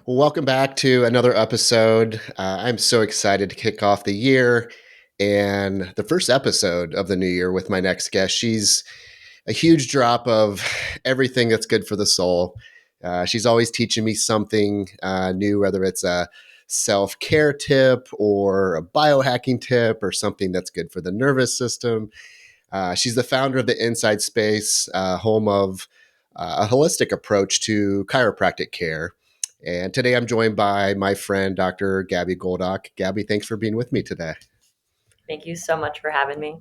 Well, welcome back to another episode. I'm so excited to kick off the year and the first episode of the new year with my next guest. She's a huge drop of everything that's good for the soul. She's always teaching me something new, whether it's a self care tip or a biohacking tip or something that's good for the nervous system. She's the founder of the Inside Space, home of a holistic approach to chiropractic care. And today I'm joined by my friend, Dr. Gabby Goldach. Gabby, thanks for being with me today. Thank you so much for having me.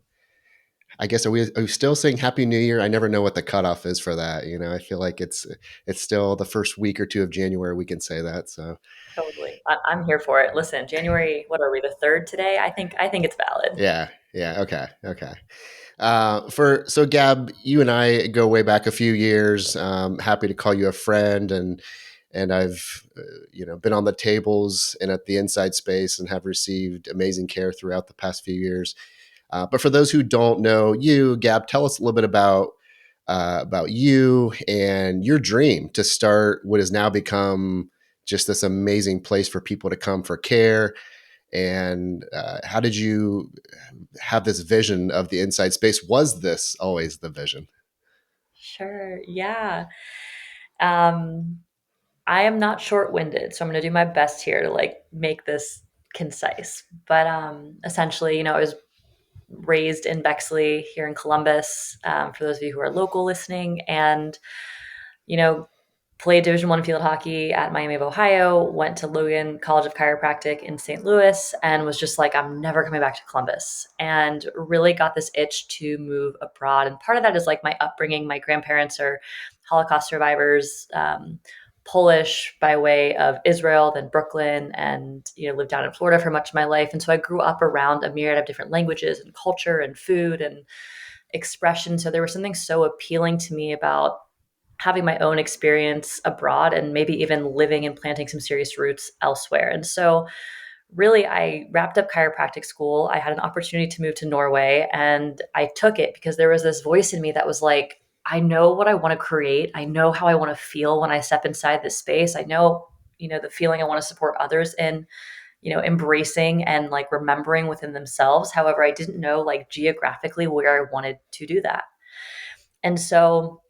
I guess are we still saying Happy New Year? I never know what the cutoff is for that. You know, I feel like it's still the first week or two of January we can say that. So Totally. I'm here for it. Listen, January, what are we, the 3rd today? I think it's valid. yeah, okay. For so Gab, you and I go way back a few years. Happy to call you a friend, and I've been on the tables and at the Inside Space and have received amazing care throughout the past few years. But for those who don't know you, Gab, tell us a little bit about you and your dream to start what has now become just this amazing place for people to come for care. And how did you have this vision of the Inside Space? Was this always the vision? Sure. Yeah. Um, I am not short-winded, so I'm going to do my best here to make this concise. But essentially, I was raised in Bexley here in Columbus, for those of you who are local listening, and you know, played Division One field hockey at Miami of Ohio, went to Logan College of Chiropractic in St. Louis, and was just like, I'm never coming back to Columbus. And really got this itch to move abroad. And part of that is like my upbringing. My grandparents are Holocaust survivors, Polish by way of Israel, then Brooklyn, and lived down in Florida for much of my life. And so I grew up around a myriad of different languages and culture and food and expression. So there was something so appealing to me about having my own experience abroad and maybe even living and planting some serious roots elsewhere. And so really I wrapped up chiropractic school. I had an opportunity to move to Norway and I took it because there was this voice in me that was like, I know what I want to create. I know how I want to feel when I step inside this space. I know, the feeling I want to support others in, embracing and like remembering within themselves. However, I didn't know like geographically where I wanted to do that. And so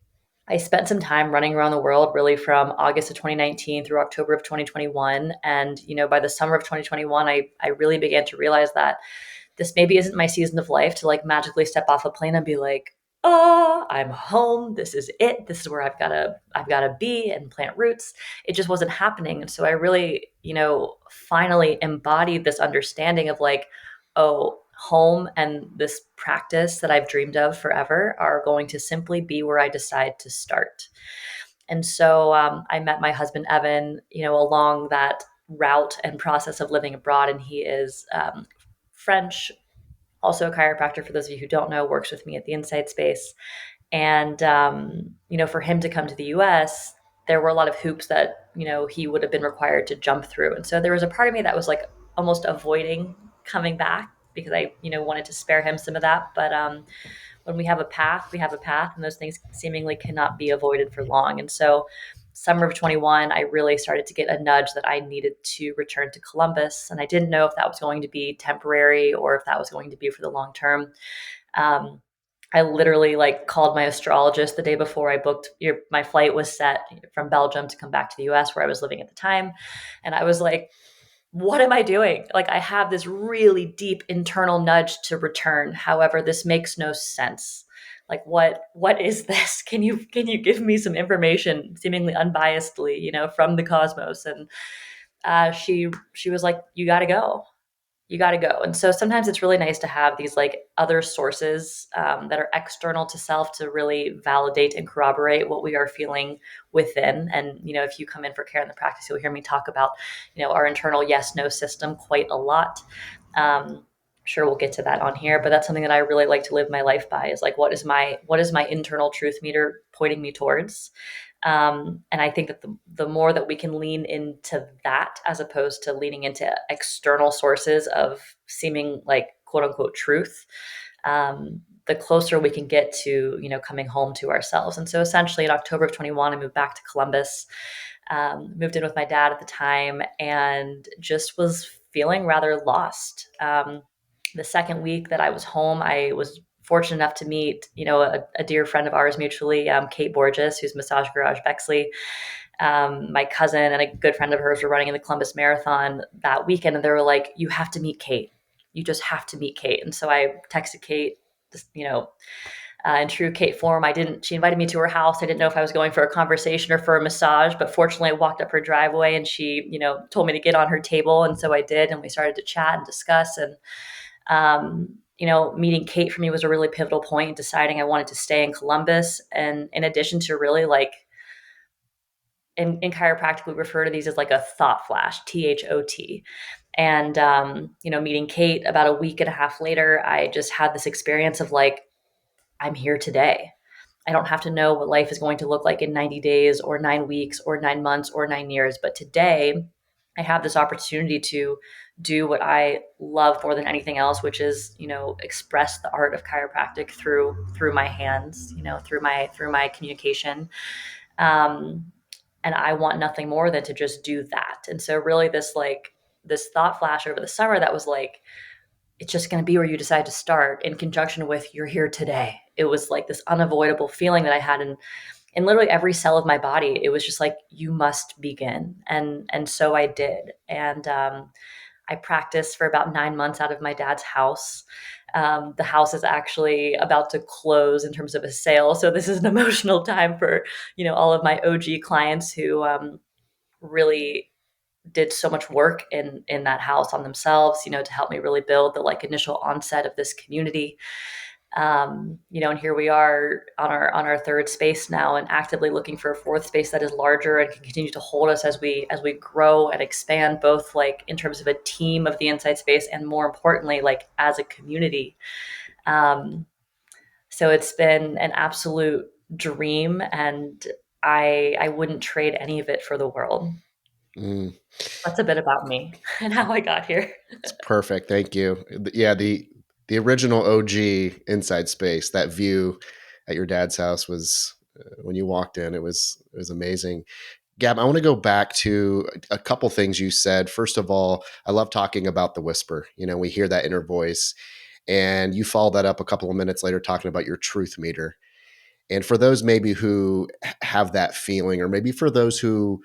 I spent some time running around the world really from August of 2019 through October of 2021. And, by the summer of 2021, I really began to realize that this maybe isn't my season of life to like magically step off a plane and be like, oh, I'm home. This is it. This is where I've gotta be and plant roots. It just wasn't happening. And so I really, finally embodied this understanding of like, oh, home and this practice that I've dreamed of forever are going to simply be where I decide to start. And so I met my husband, Evan, along that route and process of living abroad. And he is French, also a chiropractor, for those of you who don't know, works with me at the Inside Space. And, for him to come to the US, there were a lot of hoops that, he would have been required to jump through. And so there was a part of me that was like almost avoiding coming back because I, wanted to spare him some of that. But when we have a path, we have a path, and those things seemingly cannot be avoided for long. And so summer of 21, I really started to get a nudge that I needed to return to Columbus. And I didn't know if that was going to be temporary or if that was going to be for the long term. Um, I literally like called my astrologist the day before I booked my flight was set from Belgium to come back to the US where I was living at the time. And I was like, what am I doing? Like I have this really deep internal nudge to return. However, this makes no sense. Like what is this? Can you give me some information seemingly unbiasedly, from the cosmos? And she was like, you got to go, you got to go. And so sometimes it's really nice to have these like other sources that are external to self to really validate and corroborate what we are feeling within. And, if you come in for care in the practice, you'll hear me talk about, our internal yes, no system quite a lot. Sure, we'll get to that on here, but that's something that I really like to live my life by is like, what is my internal truth meter pointing me towards? And I think that the more that we can lean into that as opposed to leaning into external sources of seeming like quote unquote truth, the closer we can get to, coming home to ourselves. And so essentially in October of 21, I moved back to Columbus. Moved in with my dad at the time and just was feeling rather lost. The second week that I was home, I was fortunate enough to meet, a dear friend of ours mutually, Kate Borges, who's Massage Garage Bexley. My cousin and a good friend of hers were running in the Columbus Marathon that weekend, and they were like, "You have to meet Kate. You just have to meet Kate." And so I texted Kate, in true Kate form. She invited me to her house. I didn't know if I was going for a conversation or for a massage, but fortunately I walked up her driveway and she, told me to get on her table. And so I did. And we started to chat and discuss. And, meeting Kate for me was a really pivotal point in deciding I wanted to stay in Columbus. And in addition to really like, in chiropractic, we refer to these as like a thought flash, THOT. And, meeting Kate about a week and a half later, I just had this experience of like, I'm here today. I don't have to know what life is going to look like in 90 days or 9 weeks or 9 months or 9 years. But today, I have this opportunity to do what I love more than anything else, which is, express the art of chiropractic through my hands, through my communication. Um, and I want nothing more than to just do that. And so really this thought flash over the summer that was like, it's just going to be where you decide to start in conjunction with you're here today. It was like this unavoidable feeling that I had in literally every cell of my body. It was just like, you must begin. And so I did. And I practiced for about 9 months out of my dad's house. The house is actually about to close in terms of a sale. So this is an emotional time for, all of my OG clients who really did so much work in that house on themselves, to help me really build the like initial onset of this community. And here we are on our third space now, and actively looking for a fourth space that is larger and can continue to hold us as we grow and expand, both like in terms of a team of the inside space and more importantly, like as a community. Um, so it's been an absolute dream, and I wouldn't trade any of it for the world. Mm, That's a bit about me and how I got here. it's perfect. Thank you. Yeah, the original OG Inside Space, that view at your dad's house was when you walked in, it was amazing. Gab, I want to go back to a couple things you said. First of all, I love talking about the whisper. We hear that inner voice, and you followed that up a couple of minutes later talking about your truth meter. And for those maybe who have that feeling, or maybe for those who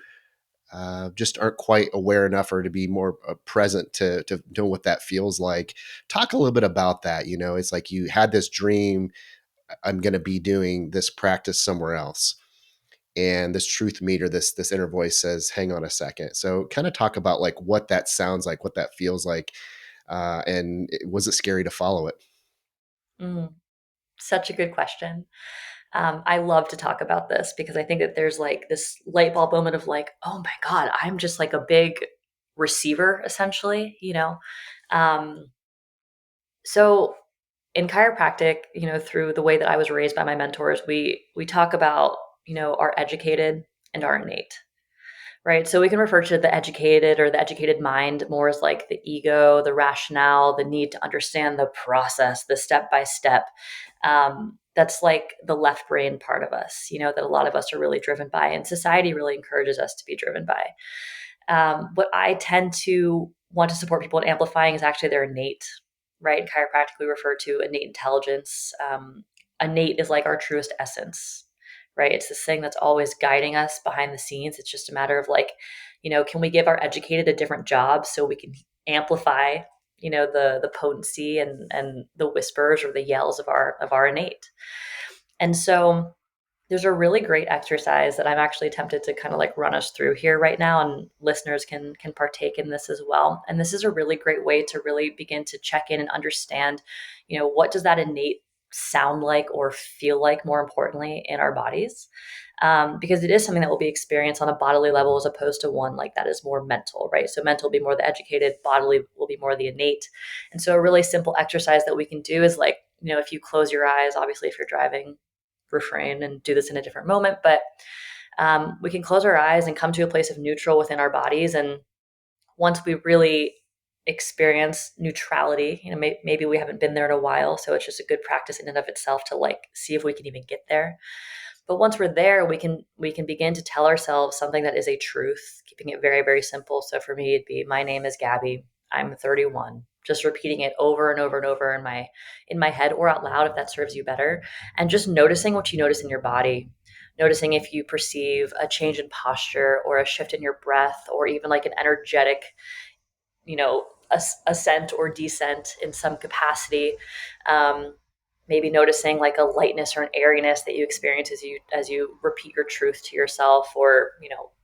just aren't quite aware enough or to be more present to know what that feels like, talk a little bit about that. It's like you had this dream, I'm going to be doing this practice somewhere else. And this truth meter, this inner voice says, hang on a second. So kind of talk about like what that sounds like, what that feels like. Was it scary to follow it? Mm, such a good question. I love to talk about this because I think that there's like this light bulb moment of like, oh my God, I'm just like a big receiver, essentially. Um, so in chiropractic, through the way that I was raised by my mentors, we talk about, our educated and our innate. Right. So we can refer to the educated or the educated mind more as like the ego, the rationale, the need to understand the process, the step by step. That's like the left brain part of us, that a lot of us are really driven by, and society really encourages us to be driven by. What I tend to want to support people in amplifying is actually their innate, right? In chiropractic, we refer to innate intelligence. Innate is like our truest essence, right? It's this thing that's always guiding us behind the scenes. It's just a matter of like, can we give our educated a different job so we can amplify, the potency and the whispers or the yells of our innate. And so there's a really great exercise that I'm actually tempted to kind of like run us through here right now, and listeners can partake in this as well. And this is a really great way to really begin to check in and understand, what does that innate sound like or feel like, more importantly, in our bodies. Because it is something that will be experienced on a bodily level as opposed to one like that is more mental, right? So mental will be more the educated, bodily will be more the innate. And so a really simple exercise that we can do is like, if you close your eyes, obviously if you're driving, refrain and do this in a different moment, but we can close our eyes and come to a place of neutral within our bodies. And once we really experience neutrality, maybe we haven't been there in a while, so it's just a good practice in and of itself to like see if we can even get there. But once we're there, we can begin to tell ourselves something that is a truth, keeping it very, very simple. So for me, it'd be, my name is Gabby. I'm 31. Just repeating it over and over and over in my head or out loud if that serves you better. And just noticing what you notice in your body. Noticing if you perceive a change in posture or a shift in your breath or even like an energetic, ascent or descent in some capacity. Um, Maybe noticing like a lightness or an airiness that you experience as you repeat your truth to yourself, or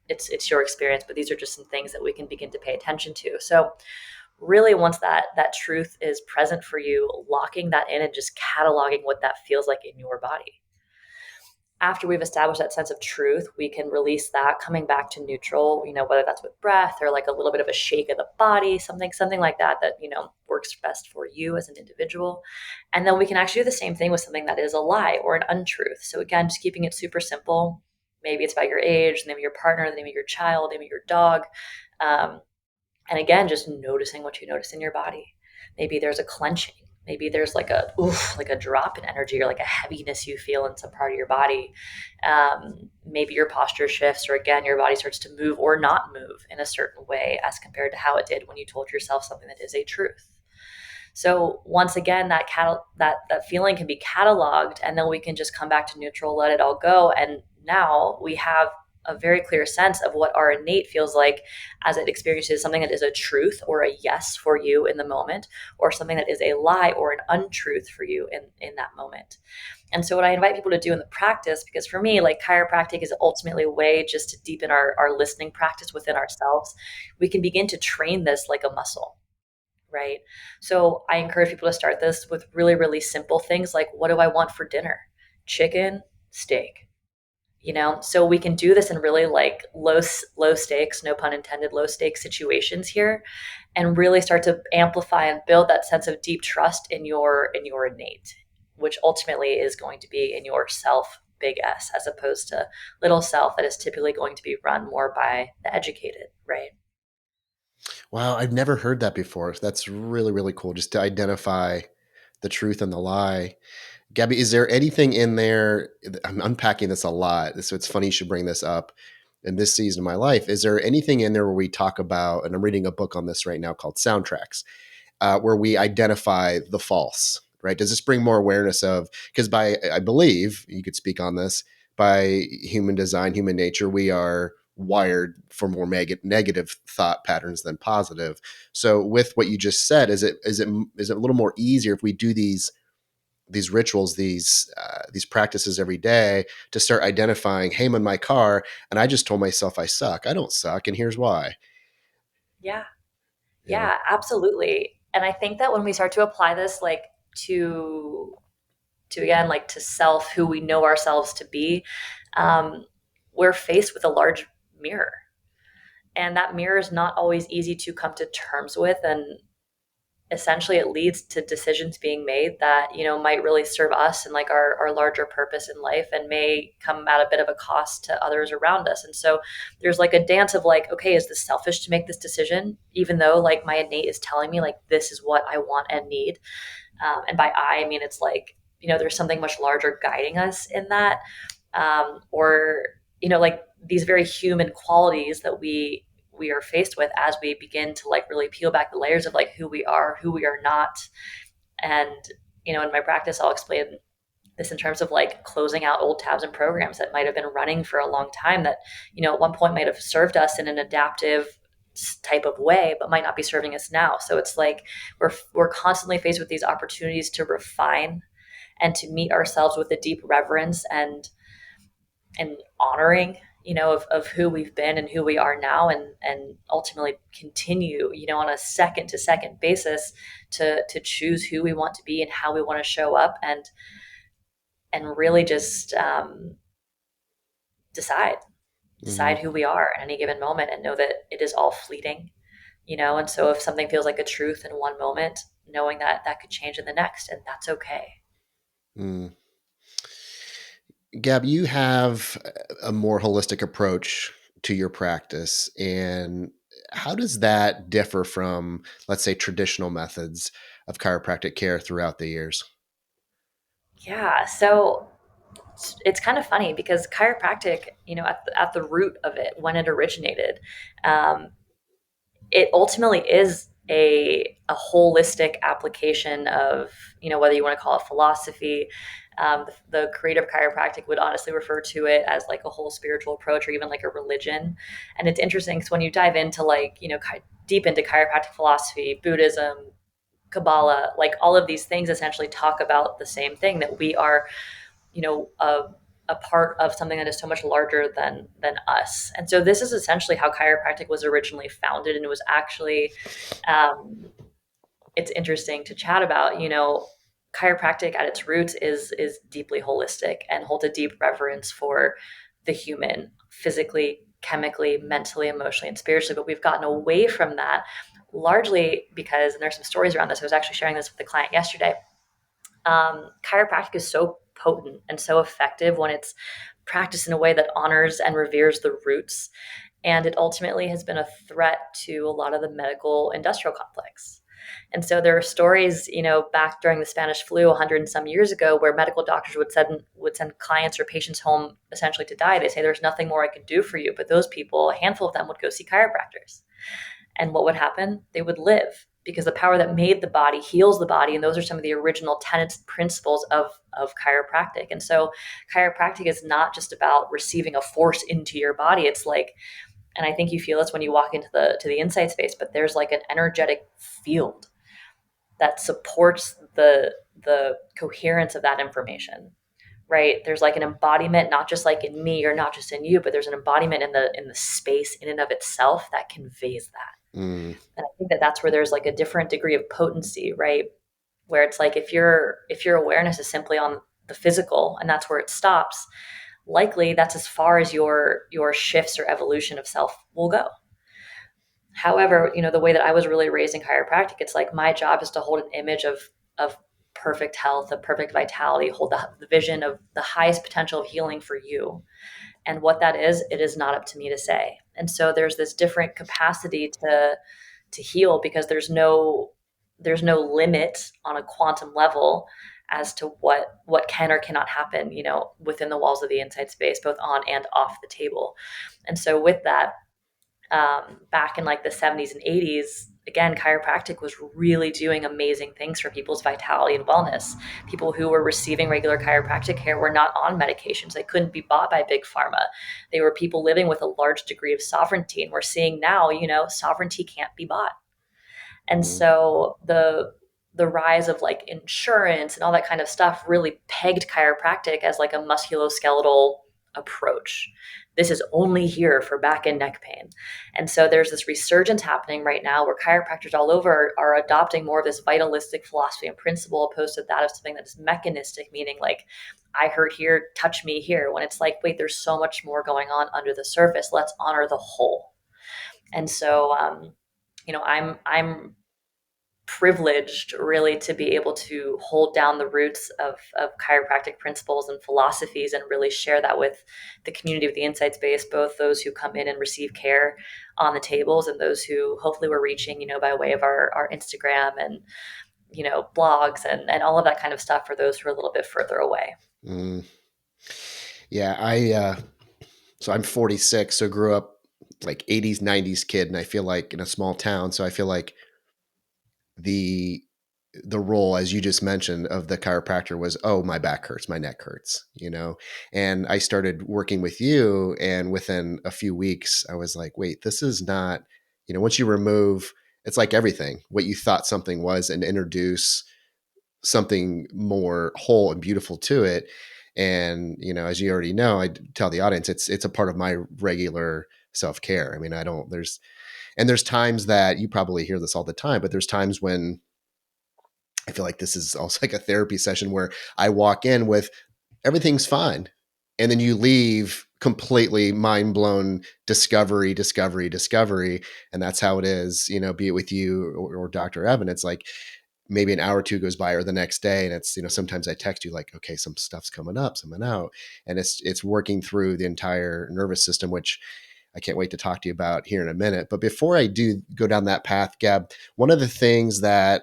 it's your experience, but these are just some things that we can begin to pay attention to. So really, once that truth is present for you, locking that in and just cataloging what that feels like in your body. After we've established that sense of truth, we can release that, coming back to neutral, whether that's with breath or like a little bit of a shake of the body, something like that works best for you as an individual. And then we can actually do the same thing with something that is a lie or an untruth. So again, just keeping it super simple. Maybe it's about your age, the name of your partner, the name of your child, the name of your dog. Um, and again, just noticing what you notice in your body. Maybe there's a clenching. Maybe there's like a oof, like a drop in energy or like a heaviness you feel in some part of your body. Maybe your posture shifts, or again, your body starts to move or not move in a certain way as compared to how it did when you told yourself something that is a truth. So once again, that feeling can be cataloged, and then we can just come back to neutral, let it all go, and now we have a very clear sense of what our innate feels like as it experiences something that is a truth or a yes for you in the moment, or something that is a lie or an untruth for you in that moment. And so what I invite people to do in the practice, because for me, like chiropractic is ultimately a way just to deepen our listening practice within ourselves. We can begin to train this like a muscle, right? So I encourage people to start this with really, really simple things like, what do I want for dinner? Chicken, steak. So we can do this in really like low stakes, no pun intended, low stakes situations here, and really start to amplify and build that sense of deep trust in your innate, which ultimately is going to be in your self, big S, as opposed to little self that is typically going to be run more by the educated, right? Wow, I've never heard that before. That's really, really cool just to identify the truth and the lie. Gabby, is there anything in there? I'm unpacking this a lot, so it's funny you should bring this up in this season of my life. Is there anything in there where we talk about, and I'm reading a book on this right now called Soundtracks, where we identify the false, right? Does this bring more awareness of, because I believe, you could speak on this, by human design, human nature, we are wired for more negative thought patterns than positive. So with what you just said, is it a little more easier if we do these rituals, these practices every day to start identifying, hey, I'm in my car and I just told myself I suck. I don't suck, and here's why. Yeah. Yeah. Yeah, absolutely. And I think that when we start to apply this like to to again like to self, who we know ourselves to be, um, we're faced with a large mirror. And that mirror is not always easy to come to terms with, and essentially it leads to decisions being made that might really serve us and like our larger purpose in life, and may come at a bit of a cost to others around us. And so there's like a dance of like, okay, is this selfish to make this decision, even though like my innate is telling me like this is what I want and need. And by I mean it's like there's something much larger guiding us in that. Or like these very human qualities that we are faced with as we begin to like really peel back the layers of like who we are not. And in my practice I'll explain this in terms of like closing out old tabs and programs that might have been running for a long time, that at one point might have served us in an adaptive type of way but might not be serving us now. So it's like we're constantly faced with these opportunities to refine and to meet ourselves with a deep reverence and honoring of who we've been and who we are now, and ultimately continue on a second to second basis to choose who we want to be and how we want to show up, and really just decide Hmm. decide who we are at any given moment, and know that it is all fleeting. And so if something feels like a truth in one moment, knowing that that could change in the next, and that's okay. Mm. Gab, you have a more holistic approach to your practice. And how does that differ from, let's say, traditional methods of chiropractic care throughout the years? Yeah, so it's kind of funny because chiropractic, at the root of it, when it originated, um, it ultimately is a holistic application of, whether you want to call it philosophy. The creative chiropractic would honestly refer to it as like a whole spiritual approach or even like a religion. And it's interesting because when you dive into like, deep into chiropractic philosophy, Buddhism, Kabbalah, like all of these things essentially talk about the same thing, that we are, you know, a, a part of something that is so much larger than us. And so this is essentially how chiropractic was originally founded, and it was actually, um, it's interesting to chat about. Chiropractic at its roots is deeply holistic and holds a deep reverence for the human, physically, chemically, mentally, emotionally, and spiritually. But we've gotten away from that largely because, and there's some stories around this. I was actually sharing this with a client yesterday. Chiropractic is so potent and so effective when it's practiced in a way that honors and reveres the roots. And it ultimately has been a threat to a lot of the medical industrial complex. And so there are stories, back during the Spanish flu 100 and some years ago, where medical doctors would send clients or patients home essentially to die. They say, "There's nothing more I can do for you." But those people, a handful of them, would go see chiropractors. And what would happen? They would live, because the power that made the body heals the body. And those are some of the original tenets and principles of chiropractic. And so chiropractic is not just about receiving a force into your body. It's like, and I think you feel this when you walk into the insight space, but there's like an energetic field that supports the coherence of that information. Right? There's like an embodiment, not just like in me or not just in you, but there's an embodiment in the space in and of itself that conveys that. Mm, And I think that that's where there's like a different degree of potency, right? Where it's like, if your awareness is simply on the physical and that's where it stops, likely that's as far as your shifts or evolution of self will go. However, the way that I was really raised in chiropractic, it's like my job is to hold an image of perfect health, of perfect vitality, hold the vision of the highest potential of healing for you. And what that is, it is not up to me to say. And so there's this different capacity to heal, because there's no limit on a quantum level as to what can or cannot happen, within the walls of the inside space, both on and off the table. And so with that, back in like the 70s and 80s, again, chiropractic was really doing amazing things for people's vitality and wellness. People who were receiving regular chiropractic care were not on medications. They couldn't be bought by big pharma. They were people living with a large degree of sovereignty. And we're seeing now, sovereignty can't be bought. And mm, so the rise of like insurance and all that kind of stuff really pegged chiropractic as like a musculoskeletal approach. This is only here for back and neck pain. And so there's this resurgence happening right now where chiropractors all over are adopting more of this vitalistic philosophy and principle, opposed to that of something that is mechanistic, meaning like, I hurt here, touch me here. When it's like, wait, there's so much more going on under the surface. Let's honor the whole. And so, I'm privileged really to be able to hold down the roots of chiropractic principles and philosophies and really share that with the community of the Insight Space, both those who come in and receive care on the tables and those who hopefully we're reaching, by way of our Instagram and, blogs and all of that kind of stuff for those who are a little bit further away. mm. Yeah, so I'm 46, so grew up like 80s, 90s kid, and I feel like in a small town, so I feel like the the role, as you just mentioned, of the chiropractor was, oh, my back hurts, my neck hurts, and I started working with you, and within a few weeks I was like, wait, this is not, once you remove, it's like everything, what you thought something was, and introduce something more whole and beautiful to it. And as you already know, I tell the audience, it's a part of my regular self-care. I mean, I don't there's times that you probably hear this all the time, but there's times when I feel like this is also like a therapy session where I walk in with everything's fine. And then you leave completely mind blown, discovery, discovery, discovery. And that's how it is, be it with you or Dr. Evan. It's like maybe an hour or two goes by or the next day. And it's, sometimes I text you like, okay, some stuff's coming up, something out. And it's working through the entire nervous system, which I can't wait to talk to you about here in a minute. But before I do go down that path, Gab, one of the things that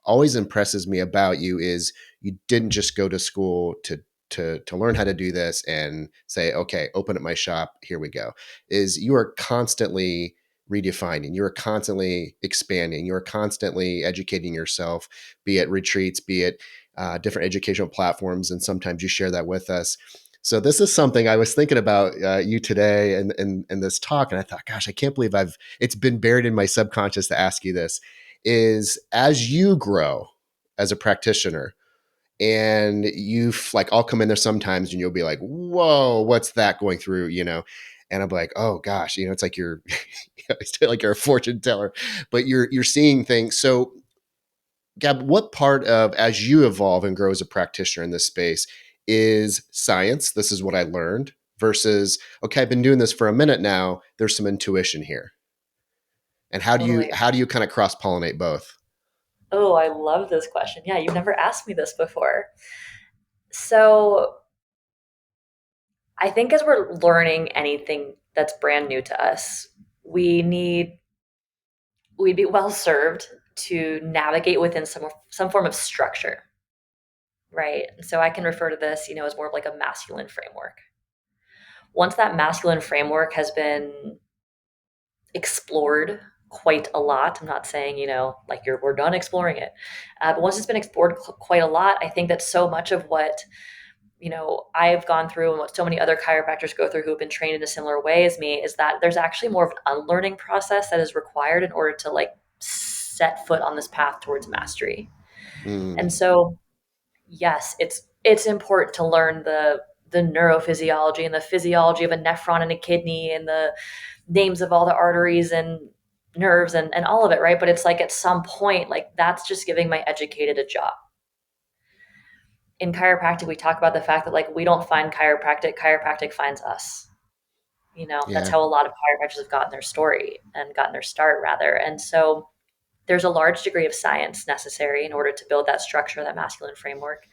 always impresses me about you is you didn't just go to school to to learn how to do this and say, okay, open up my shop, here we go, is you are constantly redefining, you're constantly expanding, you're constantly educating yourself, be it retreats, be it different educational platforms, and sometimes you share that with us. So this is something I was thinking about you today and this talk, and I thought, gosh, I can't believe it's been buried in my subconscious to ask you this. Is as you grow as a practitioner, and you like, I'll come in there sometimes, and you'll be like, "Whoa, what's that going through?" And I'm like, "Oh gosh, it's like you're, it's like you're a fortune teller, but you're seeing things." So Gab, what part of as you evolve and grow as a practitioner in this space is science? This is what I learned versus, okay, I've been doing this for a minute now. There's some intuition here. And Totally. how do you kind of cross pollinate both? Oh, I love this question. Yeah, you've never asked me this before. So I think as we're learning anything that's brand new to us, we need we'd be well served to navigate within some form of structure, right? And so I can refer to this, as more of like a masculine framework. Once that masculine framework has been explored quite a lot, I'm not saying, like we're done exploring it, but once it's been explored quite a lot, I think that so much of what I've gone through and what so many other chiropractors go through who have been trained in a similar way as me is that there's actually more of an unlearning process that is required in order to like set foot on this path towards mastery. Mm, And so, yes, it's important to learn the neurophysiology and the physiology of a nephron and a kidney and the names of all the arteries and nerves and all of it, right? But it's like at some point, like that's just giving my educated a job. In chiropractic, we talk about the fact that like we don't find chiropractic finds us. That's yeah. how a lot of chiropractors have gotten their story and gotten their start rather. And so there's a large degree of science necessary in order to build that structure, that masculine framework.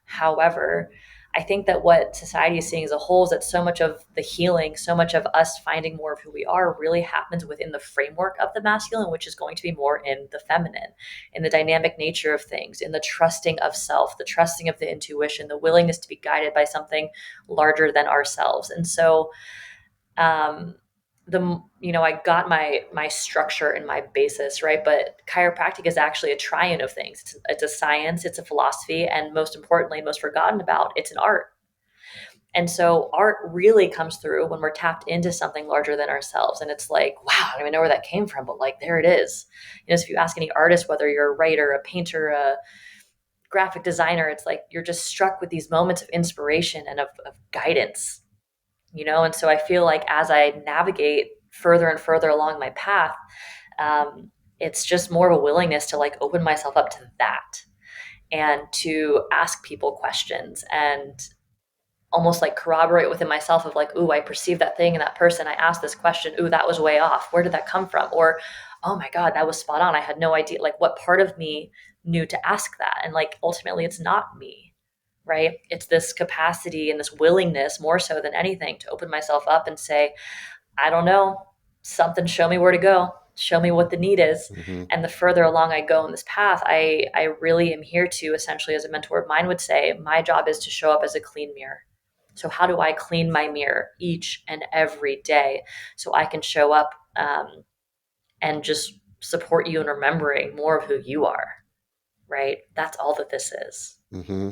However, I think that what society is seeing as a whole is that so much of the healing, so much of us finding more of who we are really happens within the framework of the masculine, which is going to be more in the feminine, in the dynamic nature of things, in the trusting of self, the trusting of the intuition, the willingness to be guided by something larger than ourselves. And so um, I got my structure and my basis right, but chiropractic is actually a triune of things. It's a science, it's a philosophy, and most importantly, most forgotten about, it's an art. And so art really comes through when we're tapped into something larger than ourselves, and it's like, wow, I don't even know where that came from, but like there it is. So if you ask any artist, whether you're a writer, a painter, a graphic designer, it's like you're just struck with these moments of inspiration and of guidance. And so I feel like as I navigate further and further along my path, um, it's just more of a willingness to like open myself up to that and to ask people questions and almost like corroborate within myself of like, ooh, I perceived that thing in that person. I asked this question. Ooh, that was way off. Where did that come from? Or, oh my God, that was spot on. I had no idea. Like, what part of me knew to ask that? And like, ultimately, it's not me, right? It's this capacity and this willingness more so than anything to open myself up and say, I don't know, something, show me where to go, show me what the need is. Hmm. And the further along I go in this path, I really am here to essentially, as a mentor of mine would say, my job is to show up as a clean mirror. So how do I clean my mirror each and every day so I can show up and just support you in remembering more of who you are, right? That's all that this is. Hmm.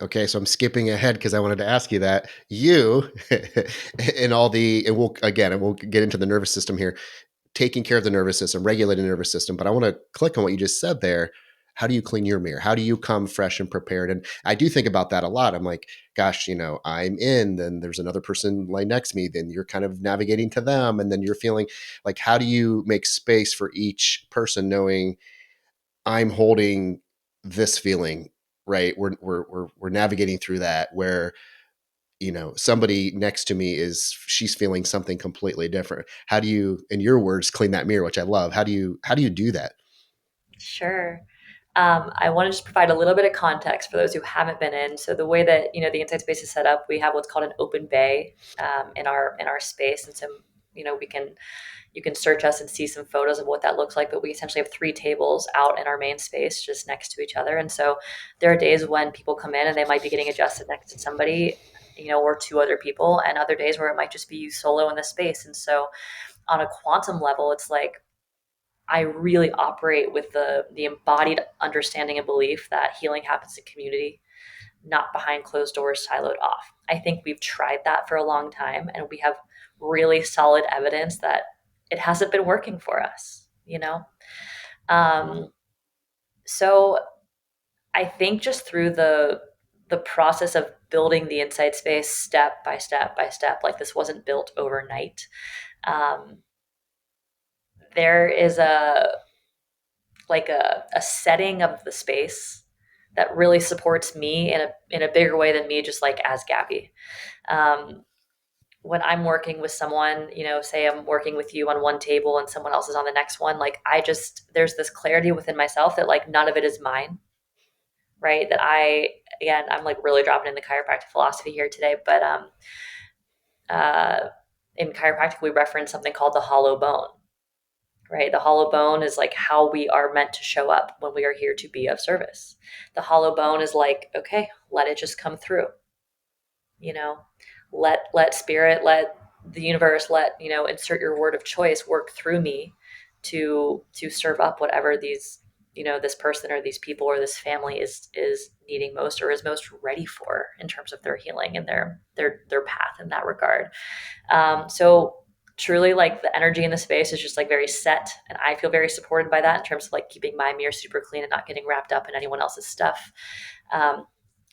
Okay, so I'm skipping ahead because I wanted to ask you that you and all the, and we'll get into the nervous system here, taking care of the nervous system, regulating the nervous system. But I want to click on what you just said there. How do you clean your mirror? How do you come fresh and prepared? And I do think about that a lot. I'm like, gosh, I'm in, then there's another person laying next to me, then you're kind of navigating to them, and then you're feeling like, how do you make space for each person, knowing I'm holding this feeling, right? We're navigating through that where somebody next to me she's feeling something completely different. How do you, in your words, clean that mirror, which I love? How do you do that? Sure. I want to just provide a little bit of context for those who haven't been in. So the way that the Insight Space is set up, we have what's called an open bay in our space, and so we can you can search us and see some photos of what that looks like. But we essentially have 3 tables out in our main space just next to each other. And so there are days when people come in and they might be getting adjusted next to somebody, or 2 other people, and other days where it might just be you solo in the space. And so on a quantum level, it's like I really operate with the embodied understanding and belief that healing happens in community, not behind closed doors, siloed off. I think we've tried that for a long time, and we have really solid evidence that it hasn't been working for us. Um, so I think just through the process of building the inside space step by step by step, like this wasn't built overnight. Um, there is a setting of the space that really supports me in a bigger way than me just like as Gabby. Um, when I'm working with someone, say I'm working with you on one table and someone else is on the next one, like there's this clarity within myself that like none of it is mine, right? That again, I'm like really dropping in the chiropractic philosophy here today, but uh, in chiropractic, we reference something called the hollow bone, right? The hollow bone is like how we are meant to show up when we are here to be of service. The hollow bone is like, okay, let it just come through, you know, let spirit, let the universe, let, insert your word of choice work through me to serve up whatever this person or these people or this family is needing most or is most ready for in terms of their healing and their path in that regard. So truly like the energy in the space is just like very set, and I feel very supported by that in terms of like keeping my mirror super clean and not getting wrapped up in anyone else's stuff. um,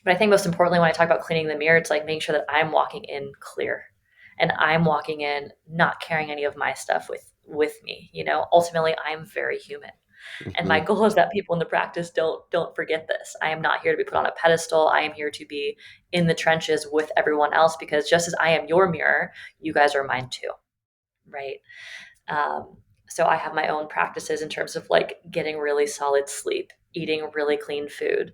but I think most importantly, when I talk about cleaning the mirror, it's like making sure that I'm walking in clear and I'm walking in not carrying any of my stuff with me. Ultimately I'm very human, and my Hmm. goal is that people in the practice don't forget this. I am not here to be put on a pedestal. I am here to be in the trenches with everyone else, because just as I am your mirror, you guys are mine too, right? Um, so I have my own practices in terms of like getting really solid sleep, eating really clean food,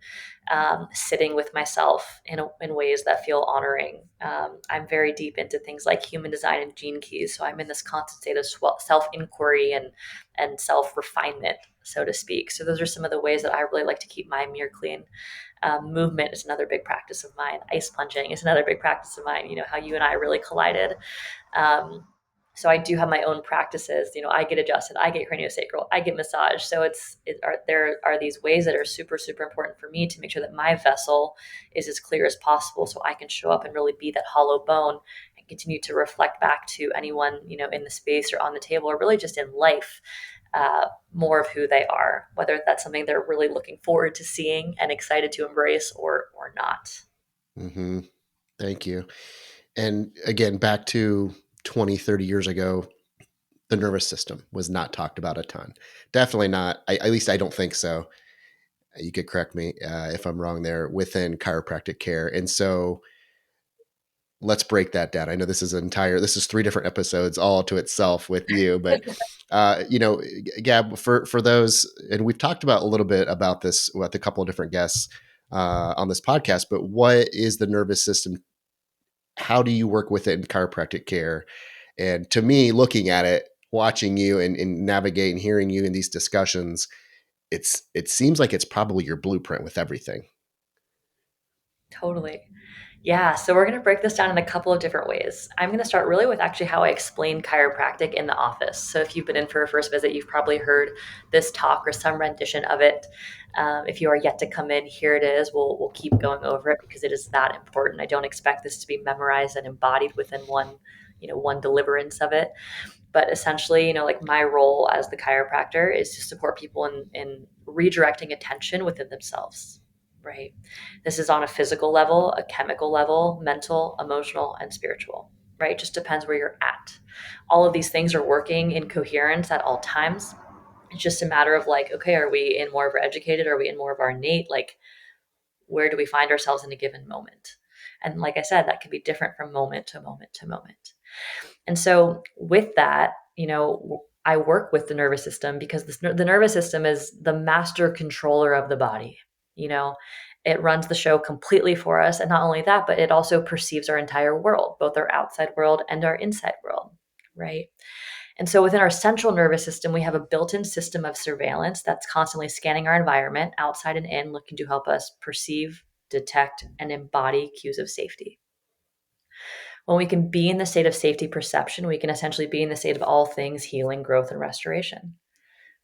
sitting with myself in ways that feel honoring. I'm very deep into things like human design and gene keys. So I'm in this constant state of self inquiry and self refinement, so to speak. So those are some of the ways that I really like to keep my mirror clean. Movement is another big practice of mine. Ice plunging is another big practice of mine. How you and I really collided. Um, so I do have my own practices. I get adjusted, I get craniosacral, I get massage. So there are these ways that are super, super important for me to make sure that my vessel is as clear as possible, so I can show up and really be that hollow bone and continue to reflect back to anyone, in the space or on the table or really just in life, more of who they are, whether that's something they're really looking forward to seeing and excited to embrace or not. Hmm. Thank you. And again, back to 20, 30 years ago, the nervous system was not talked about a ton. Definitely not. At least I don't think so. You could correct me if I'm wrong there within chiropractic care. And so let's break that down. I know this is 3 different episodes all to itself with you, but Gab, for those, and we've talked about a little bit about this with a couple of different guests on this podcast, but what is the nervous system? How do you work with it in chiropractic care? And to me, looking at it, watching you and navigate and hearing you in these discussions, it seems like it's probably your blueprint with everything. Totally. Yeah, so we're going to break this down in a couple of different ways. I'm going to start really with actually how I explain chiropractic in the office. So if you've been in for a first visit, you've probably heard this talk or some rendition of it. If you are yet to come in, here it is. We'll keep going over it because it is that important. I don't expect this to be memorized and embodied within one deliverance of it. But essentially, like my role as the chiropractor is to support people in redirecting attention within themselves, right? This is on a physical level, a chemical level, mental, emotional, and spiritual, right? Just depends where you're at. All of these things are working in coherence at all times. It's just a matter of like, okay, are we in more of our educated? Are we in more of our innate? Like, where do we find ourselves in a given moment? And like I said, that can be different from moment to moment to moment. And so, with that, I work with the nervous system because the nervous system is the master controller of the body. You know, it runs the show completely for us. And not only that, but it also perceives our entire world, both our outside world and our inside world. right? And so within our central nervous system, we have a built-in system of surveillance that's constantly scanning our environment outside and in, looking to help us perceive, detect, and embody cues of safety. When we can be in the state of safety perception, we can essentially be in the state of all things healing, growth, and restoration,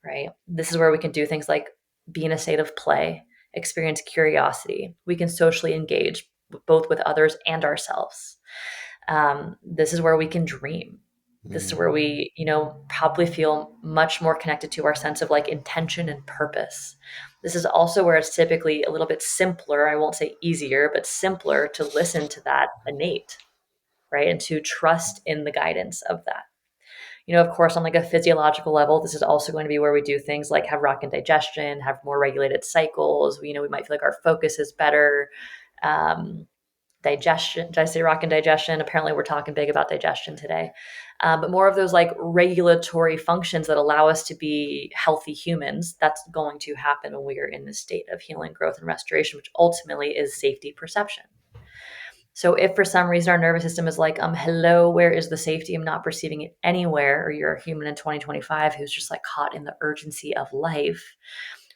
right? This is where we can do things like be in a state of play, experience curiosity. We can socially engage both with others and ourselves. This is where we can dream. This is Mm. where we, probably feel much more connected to our sense of like intention and purpose. This is also where it's typically a little bit simpler. I won't say easier, but simpler to listen to that innate, right? And to trust in the guidance of that. Of course, on like a physiological level, this is also going to be where we do things like have rock and digestion, have more regulated cycles. We might feel like our focus is better. Um, Digestion. Did I say rock and digestion? Apparently, we're talking big about digestion today. But more of those like regulatory functions that allow us to be healthy humans, that's going to happen when we are in this state of healing, growth, and restoration, which ultimately is safety perception. So if for some reason our nervous system is like, hello, where is the safety? I'm not perceiving it anywhere, or you're a human in 2025 who's just like caught in the urgency of life,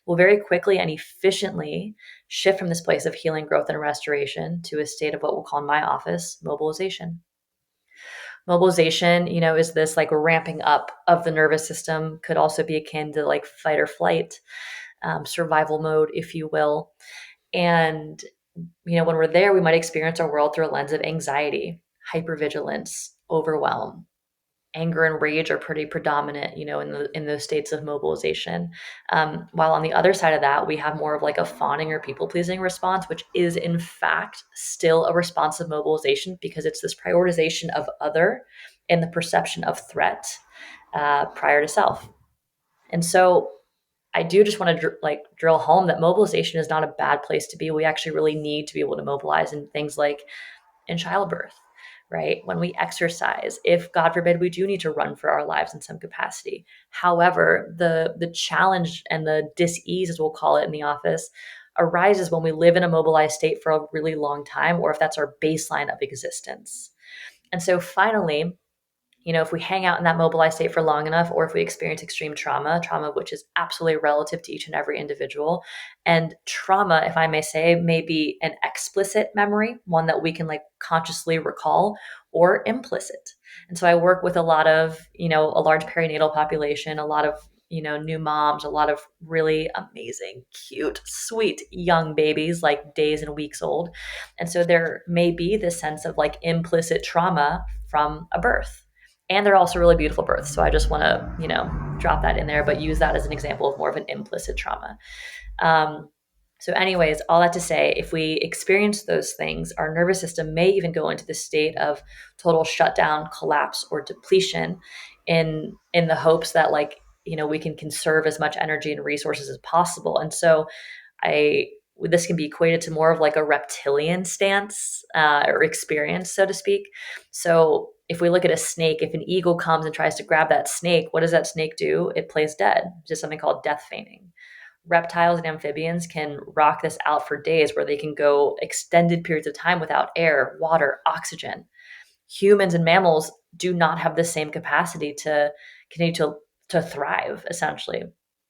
will very quickly and efficiently shift from this place of healing, growth, and restoration to a state of what we'll call in my office mobilization. Mobilization, is this like ramping up of the nervous system, could also be akin to like fight or flight, survival mode, if you will. And when we're there, we might experience our world through a lens of anxiety, hypervigilance, overwhelm. Anger and rage are pretty predominant, in those states of mobilization. While on the other side of that, we have more of like a fawning or people pleasing response, which is in fact still a response of mobilization because it's this prioritization of other and the perception of threat prior to self. And so I do just want to drill home that mobilization is not a bad place to be. We actually really need to be able to mobilize in things like in childbirth, right? When we exercise, if God forbid we do need to run for our lives in some capacity. However, the challenge and the dis-ease, as we'll call it in the office, arises when we live in a mobilized state for a really long time, or if that's our baseline of existence. And so finally, if we hang out in that mobilized state for long enough, or if we experience extreme trauma, which is absolutely relative to each and every individual. And trauma, if I may say, may be an explicit memory, one that we can like consciously recall, or implicit. And so I work with a lot of, a large perinatal population, a lot of, new moms, a lot of really amazing, cute, sweet young babies, like days and weeks old. And so there may be this sense of like implicit trauma from a birth, and they're also really beautiful births. So I just want to, drop that in there, but use that as an example of more of an implicit trauma. Um, so, anyways, all that to say, if we experience those things, our nervous system may even go into the state of total shutdown, collapse, or depletion, in the hopes that we can conserve as much energy and resources as possible. And so, I this can be equated to more of like a reptilian stance or experience, so to speak. So if we look at a snake, if an eagle comes and tries to grab that snake, what does that snake do? It plays dead. It's just something called death feigning. Reptiles and amphibians can rock this out for days, where they can go extended periods of time without air, water, oxygen. Humans and mammals do not have the same capacity to continue to thrive, essentially,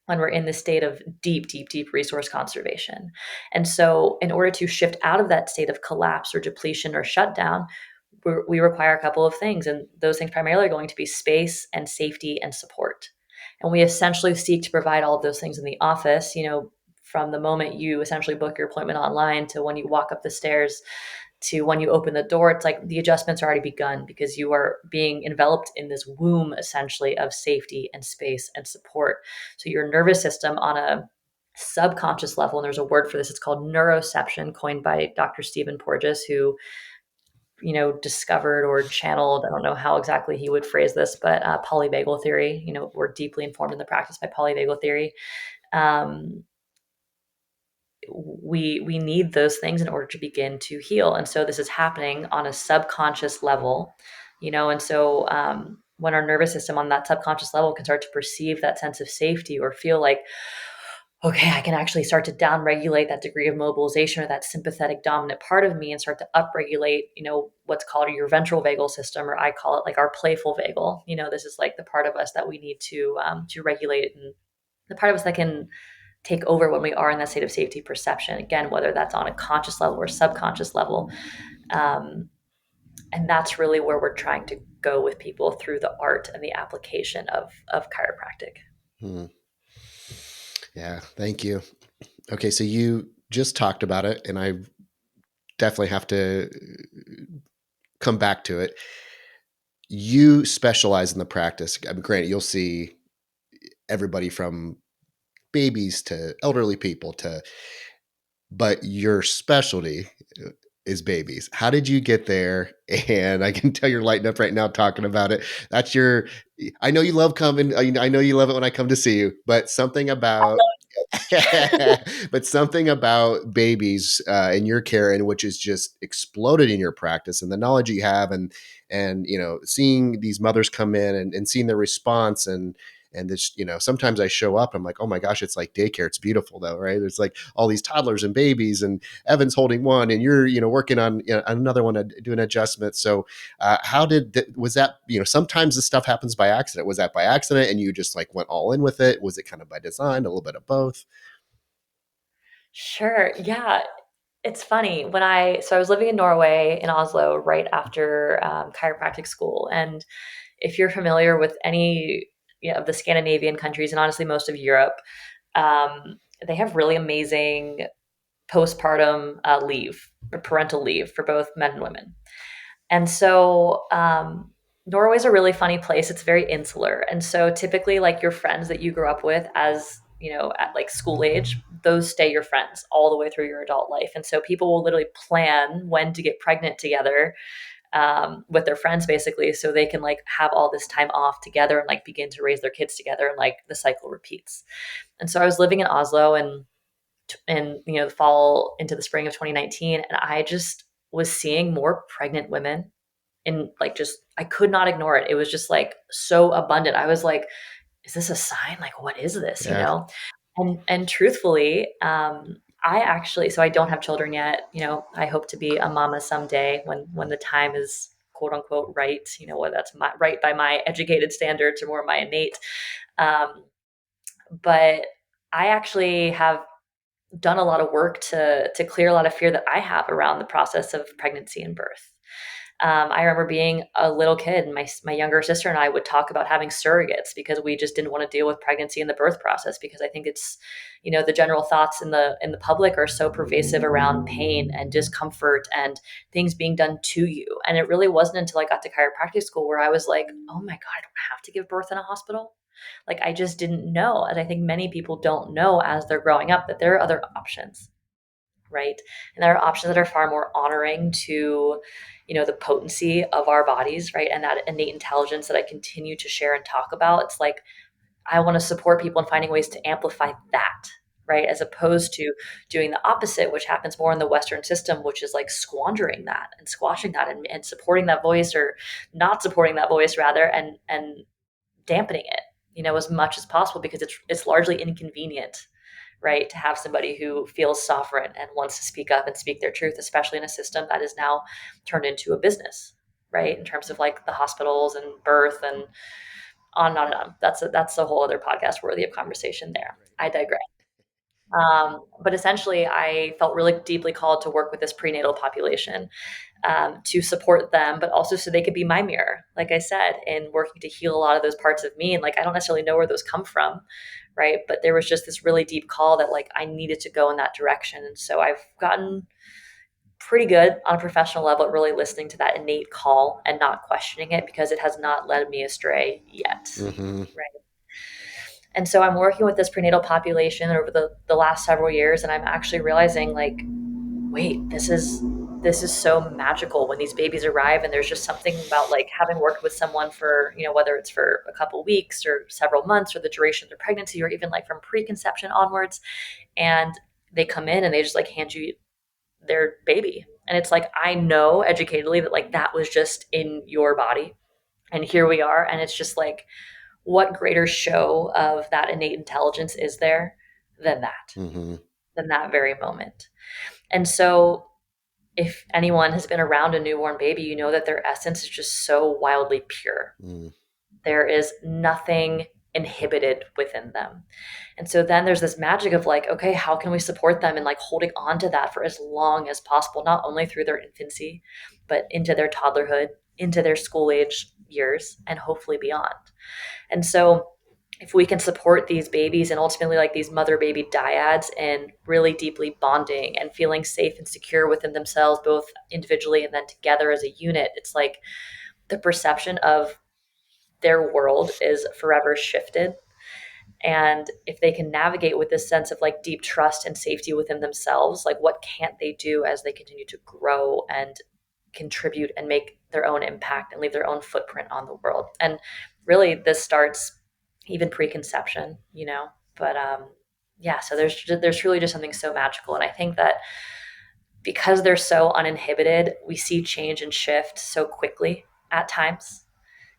when we're in the state of deep, deep, deep resource conservation. And so in order to shift out of that state of collapse or depletion or shutdown, we require a couple of things. And those things primarily are going to be space and safety and support. And we essentially seek to provide all of those things in the office, from the moment you essentially book your appointment online to when you walk up the stairs to when you open the door. It's like the adjustments are already begun because you are being enveloped in this womb essentially of safety and space and support. So your nervous system on a subconscious level, and there's a word for this, it's called neuroception, coined by Dr. Stephen Porges, who discovered or channeled, I don't know how exactly he would phrase this, but polyvagal theory. We're deeply informed in the practice by polyvagal theory. um, we need those things in order to begin to heal. And so this is happening on a subconscious level, and so when our nervous system on that subconscious level can start to perceive that sense of safety or feel like, okay, I can actually start to downregulate that degree of mobilization or that sympathetic dominant part of me and start to upregulate, what's called your ventral vagal system, or I call it like our playful vagal. This is like the part of us that we need to regulate, and the part of us that can take over when we are in that state of safety perception. Again, whether that's on a conscious level or subconscious level. Um, and that's really where we're trying to go with people through the art and the application of chiropractic. Hmm. Yeah, thank you. Okay, so you just talked about it, and I definitely have to come back to it. You specialize in the practice. I mean, granted, you'll see everybody from babies to elderly people to, but your specialty is babies. How did you get there? And I can tell you're lighting up right now talking about it. That's your, I know you love coming. I know you love it when I come to see you, but something about but something about babies in your care, and which is just exploded in your practice and the knowledge you have, and seeing these mothers come in and seeing their response, and this, sometimes I show up, I'm like, oh my gosh, it's like daycare. It's beautiful though, right? There's like all these toddlers and babies, and Evan's holding one, and you're working on another one, doing adjustments. So how was that? Sometimes this stuff happens by accident. Was that by accident, and you just like went all in with it? Was it kind of by design, a little bit of both? Sure. Yeah. It's funny so I was living in Norway, in Oslo, right after chiropractic school. And if you're familiar with any of the Scandinavian countries, and honestly most of Europe, they have really amazing postpartum leave, or parental leave, for both men and women. And so Norway's a really funny place. It's very insular. And so typically, like, your friends that you grew up with as, at like school age, those stay your friends all the way through your adult life. And so people will literally plan when to get pregnant together, with their friends, basically, so they can like have all this time off together and like begin to raise their kids together, and like the cycle repeats. And so I was living in Oslo, and the fall into the spring of 2019, and I just was seeing more pregnant women, and like, just, I could not ignore it. It was just like so abundant. I was like, is this a sign? Like, what is this? Yeah. And truthfully, I actually, so I don't have children yet. I hope to be a mama someday, when the time is quote unquote right. Whether that's right by my educated standards or more my innate. Um, but I actually have done a lot of work to clear a lot of fear that I have around the process of pregnancy and birth. I remember being a little kid, and my younger sister and I would talk about having surrogates, because we just didn't want to deal with pregnancy and the birth process, because I think it's, the general thoughts in the public are so pervasive around pain and discomfort and things being done to you. And it really wasn't until I got to chiropractic school where I was like, oh my God, I don't have to give birth in a hospital. Like, I just didn't know. And I think many people don't know as they're growing up that there are other options, right? And there are options that are far more honoring to, the potency of our bodies, right? And that innate intelligence that I continue to share and talk about. It's like, I want to support people in finding ways to amplify that, right? As opposed to doing the opposite, which happens more in the Western system, which is like squandering that and squashing that, and supporting that voice, or not supporting that voice rather, and dampening it, as much as possible, because it's largely inconvenient, right, to have somebody who feels sovereign and wants to speak up and speak their truth, especially in a system that is now turned into a business, right? In terms of like the hospitals and birth and on and on and on. That's a whole other podcast worthy of conversation there. I digress. But essentially, I felt really deeply called to work with this prenatal population, to support them, but also so they could be my mirror, like I said, in working to heal a lot of those parts of me. And like, I don't necessarily know where those come from, right? But there was just this really deep call that like I needed to go in that direction. And so I've gotten pretty good on a professional level at really listening to that innate call and not questioning it, because it has not led me astray yet. Mm-hmm. Right. And so I'm working with this prenatal population over the last several years, and I'm actually realizing like, wait, this is so magical when these babies arrive. And there's just something about like having worked with someone for, whether it's for a couple weeks or several months or the duration of their pregnancy, or even like from preconception onwards, and they come in and they just like hand you their baby. And it's like, I know educatedly that like that was just in your body. And here we are. And it's just like, what greater show of that innate intelligence is there than that, Hmm. than that very moment. And so if anyone has been around a newborn baby, you know that their essence is just so wildly pure. Mm. There is nothing inhibited within them. And so then there's this magic of like, okay, how can we support them in like holding on to that for as long as possible, not only through their infancy, but into their toddlerhood, into their school age years, and hopefully beyond. And so if we can support these babies and ultimately like these mother baby dyads and really deeply bonding and feeling safe and secure within themselves, both individually and then together as a unit, it's like the perception of their world is forever shifted. And if they can navigate with this sense of like deep trust and safety within themselves, like what can't they do as they continue to grow and contribute and make their own impact and leave their own footprint on the world? And really, this starts even preconception, you know. But yeah, so there's truly just something so magical, and I think that because they're so uninhibited, we see change and shift so quickly at times,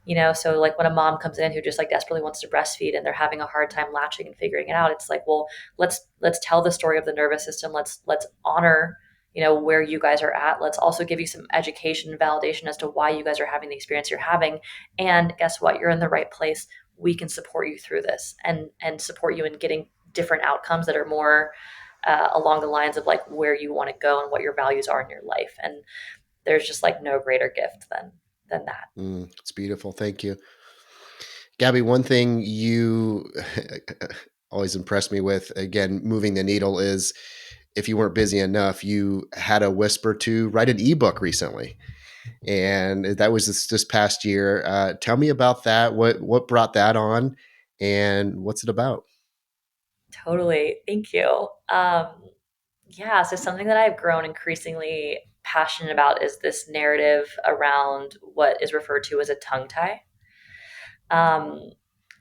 you know. So like when a mom comes in who just like desperately wants to breastfeed and they're having a hard time latching and figuring it out, it's like, well, let's tell the story of the nervous system. Let's honor, you know, where you guys are at. Let's also give you some education and validation as to why you guys are having the experience you're having. And guess what, you're in the right place. We can support you through this and support you in getting different outcomes that are more along the lines of like where you want to go and what your values are in your life. And there's just like no greater gift than that. It's beautiful. Thank you. Gabby, one thing you always impressed me with, again, moving the needle, is if you weren't busy enough, you had a whisper to write an ebook recently. And that was this past year. Tell me about that. What brought that on, and what's it about? Totally. Thank you. Yeah, so something that I've grown increasingly passionate about is this narrative around what is referred to as a tongue tie. Um,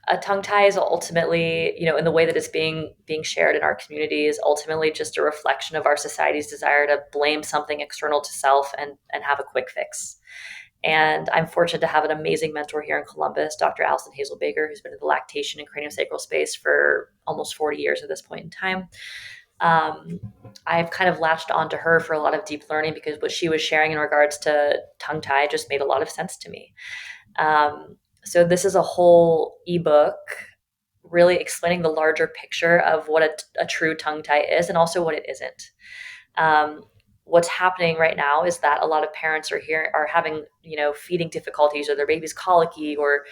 a tongue tie is ultimately, you know, in the way that it's being shared in our community, is ultimately just a reflection of our society's desire to blame something external to self and have a quick fix. And I'm fortunate to have an amazing mentor here in Columbus, Dr. Allison Hazel Baker, who's been in the lactation and craniosacral space for almost 40 years at this point in time. um, I've kind of latched onto her for a lot of deep learning because what she was sharing in regards to tongue tie just made a lot of sense to me. So this is a whole ebook really explaining the larger picture of what a true tongue tie is and also what it isn't. Um, what's happening right now is that a lot of parents are having, you know, feeding difficulties or their baby's colicky or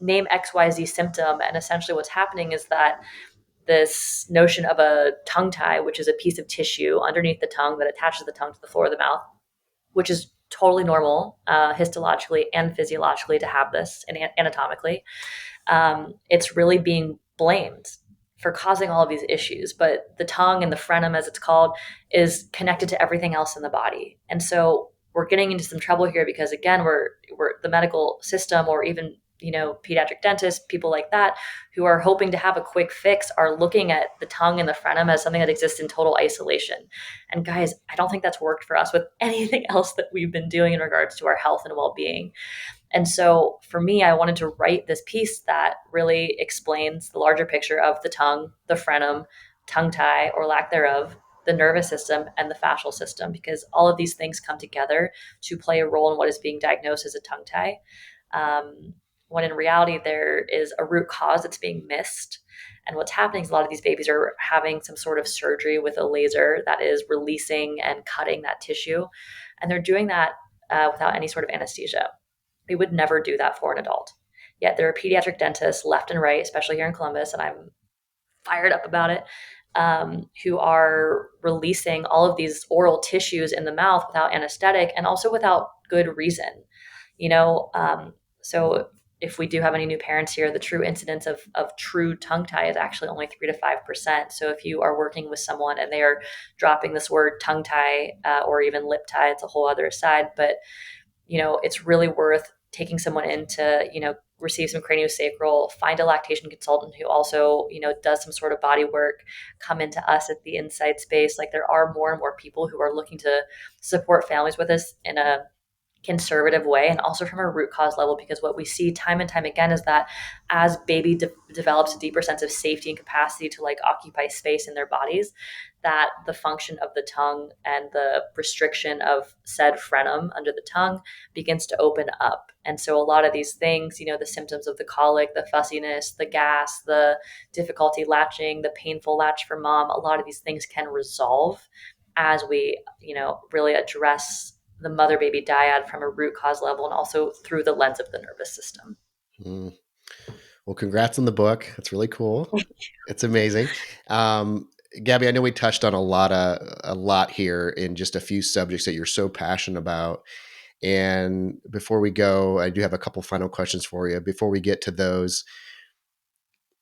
name XYZ symptom. And essentially what's happening is that this notion of a tongue tie, which is a piece of tissue underneath the tongue that attaches the tongue to the floor of the mouth, which is totally normal histologically and physiologically to have this and anatomically. It's really being blamed for causing all of these issues. But the tongue and the frenum, as it's called, is connected to everything else in the body. And so we're getting into some trouble here because again, we're the medical system or even, you know, pediatric dentists, people like that, who are hoping to have a quick fix, are looking at the tongue and the frenum as something that exists in total isolation. And guys, I don't think that's worked for us with anything else that we've been doing in regards to our health and well-being. And so for me, I wanted to write this piece that really explains the larger picture of the tongue, the frenum, tongue tie or lack thereof, the nervous system, and the fascial system, because all of these things come together to play a role in what is being diagnosed as a tongue tie. When in reality, there is a root cause that's being missed. And what's happening is a lot of these babies are having some sort of surgery with a laser that is releasing and cutting that tissue. And they're doing that without any sort of anesthesia. We would never do that for an adult. Yet there are pediatric dentists left and right, especially here in Columbus, and I'm fired up about it, who are releasing all of these oral tissues in the mouth without anesthetic and also without good reason. You know, so if we do have any new parents here, the true incidence of true tongue tie is actually only 3 to 5%. So if you are working with someone and they are dropping this word tongue tie or even lip tie, it's a whole other side. But you know, it's really worth taking someone in to, you know, receive some craniosacral, find a lactation consultant who also, you know, does some sort of body work, come into us at the inside space. Like there are more and more people who are looking to support families with us in a conservative way, and also from a root cause level, because what we see time and time again is that as baby develops a deeper sense of safety and capacity to like occupy space in their bodies, that the function of the tongue and the restriction of said frenum under the tongue begins to open up. And so a lot of these things, the symptoms of the colic, the fussiness, the gas, the difficulty latching, the painful latch for mom, a lot of these things can resolve as we, really address the mother baby dyad from a root cause level and also through the lens of the nervous system. Mm. Well, congrats on the book. That's really cool. It's amazing. Um, Gabby, I know we touched on a lot here in just a few subjects that you're so passionate about. And before we go, I do have a couple final questions for you. Before we get to those,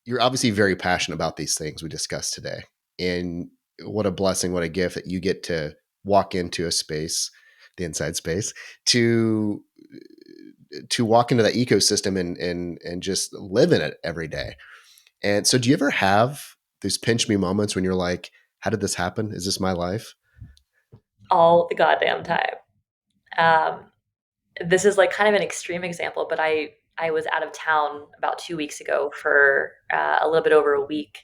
you're obviously very passionate about these things we discussed today. And what a blessing, what a gift that you get to walk into a space, the inside space, to walk into that ecosystem and just live in it every day. And so do you ever have these pinch me moments when you're like, how did this happen? Is this my life? All the goddamn time. Um, this is like kind of an extreme example, but I was out of town about 2 weeks ago for a little bit over a week,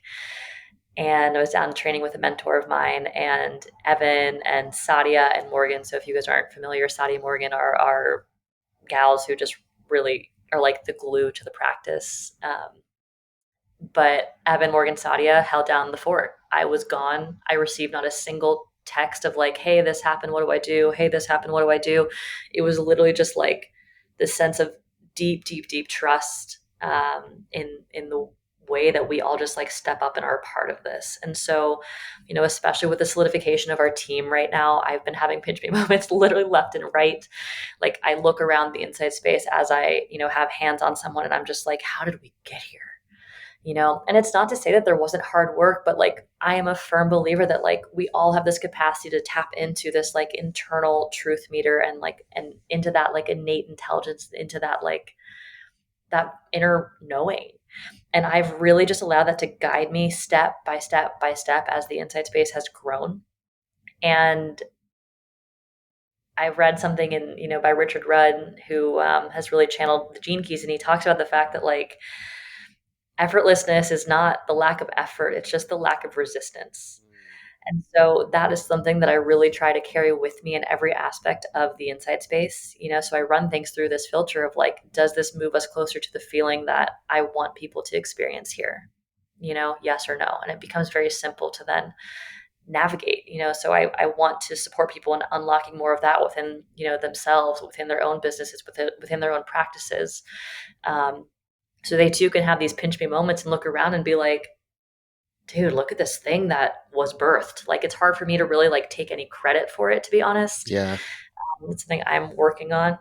and I was down training with a mentor of mine, and Evan and Sadia and Morgan. So if you guys aren't familiar, Sadia and Morgan are gals who just really are like the glue to the practice. But Evan, Morgan, Sadia held down the fort. I was gone. I received not a single text of like, hey, this happened. What do I do? Hey, this happened. What do I do? It was literally just like this sense of deep, deep, deep trust in the way that we all just like step up and are a part of this. And so, especially with the solidification of our team right now, I've been having pinch me moments literally left and right. Like I look around the inside space as I, have hands on someone, and I'm just like, how did we get here? And it's not to say that there wasn't hard work, but like I am a firm believer that like we all have this capacity to tap into this like internal truth meter, and like and into that like innate intelligence, into that like that inner knowing. And I've really just allowed that to guide me step by step by step as the inside space has grown. And I read something in, by Richard Rudd, who has really channeled the gene keys, and he talks about the fact that like effortlessness is not the lack of effort, it's just the lack of resistance. And so that is something that I really try to carry with me in every aspect of the inside space. So I run things through this filter of like, does this move us closer to the feeling that I want people to experience here? Yes or no. And it becomes very simple to then navigate. So I want to support people in unlocking more of that within, themselves, within their own businesses, within their own practices. So they too can have these pinch me moments and look around and be like, dude, look at this thing that was birthed. Like it's hard for me to really like take any credit for it, to be honest. Yeah. It's something I'm working on,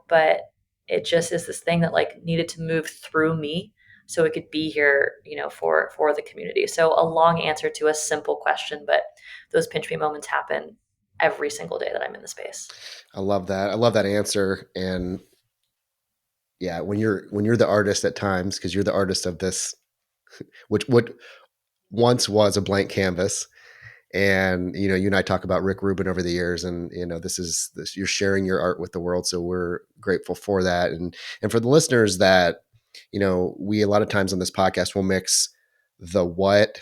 but it just is this thing that like needed to move through me so it could be here, for the community. So a long answer to a simple question, but those pinch me moments happen every single day that I'm in the space. I love that. I love that answer. And yeah, when you're the artist at times, because you're the artist of this, which what once was a blank canvas. And you and I talk about Rick Rubin over the years, and this you're sharing your art with the world, so we're grateful for that. And for the listeners that we a lot of times on this podcast will mix the what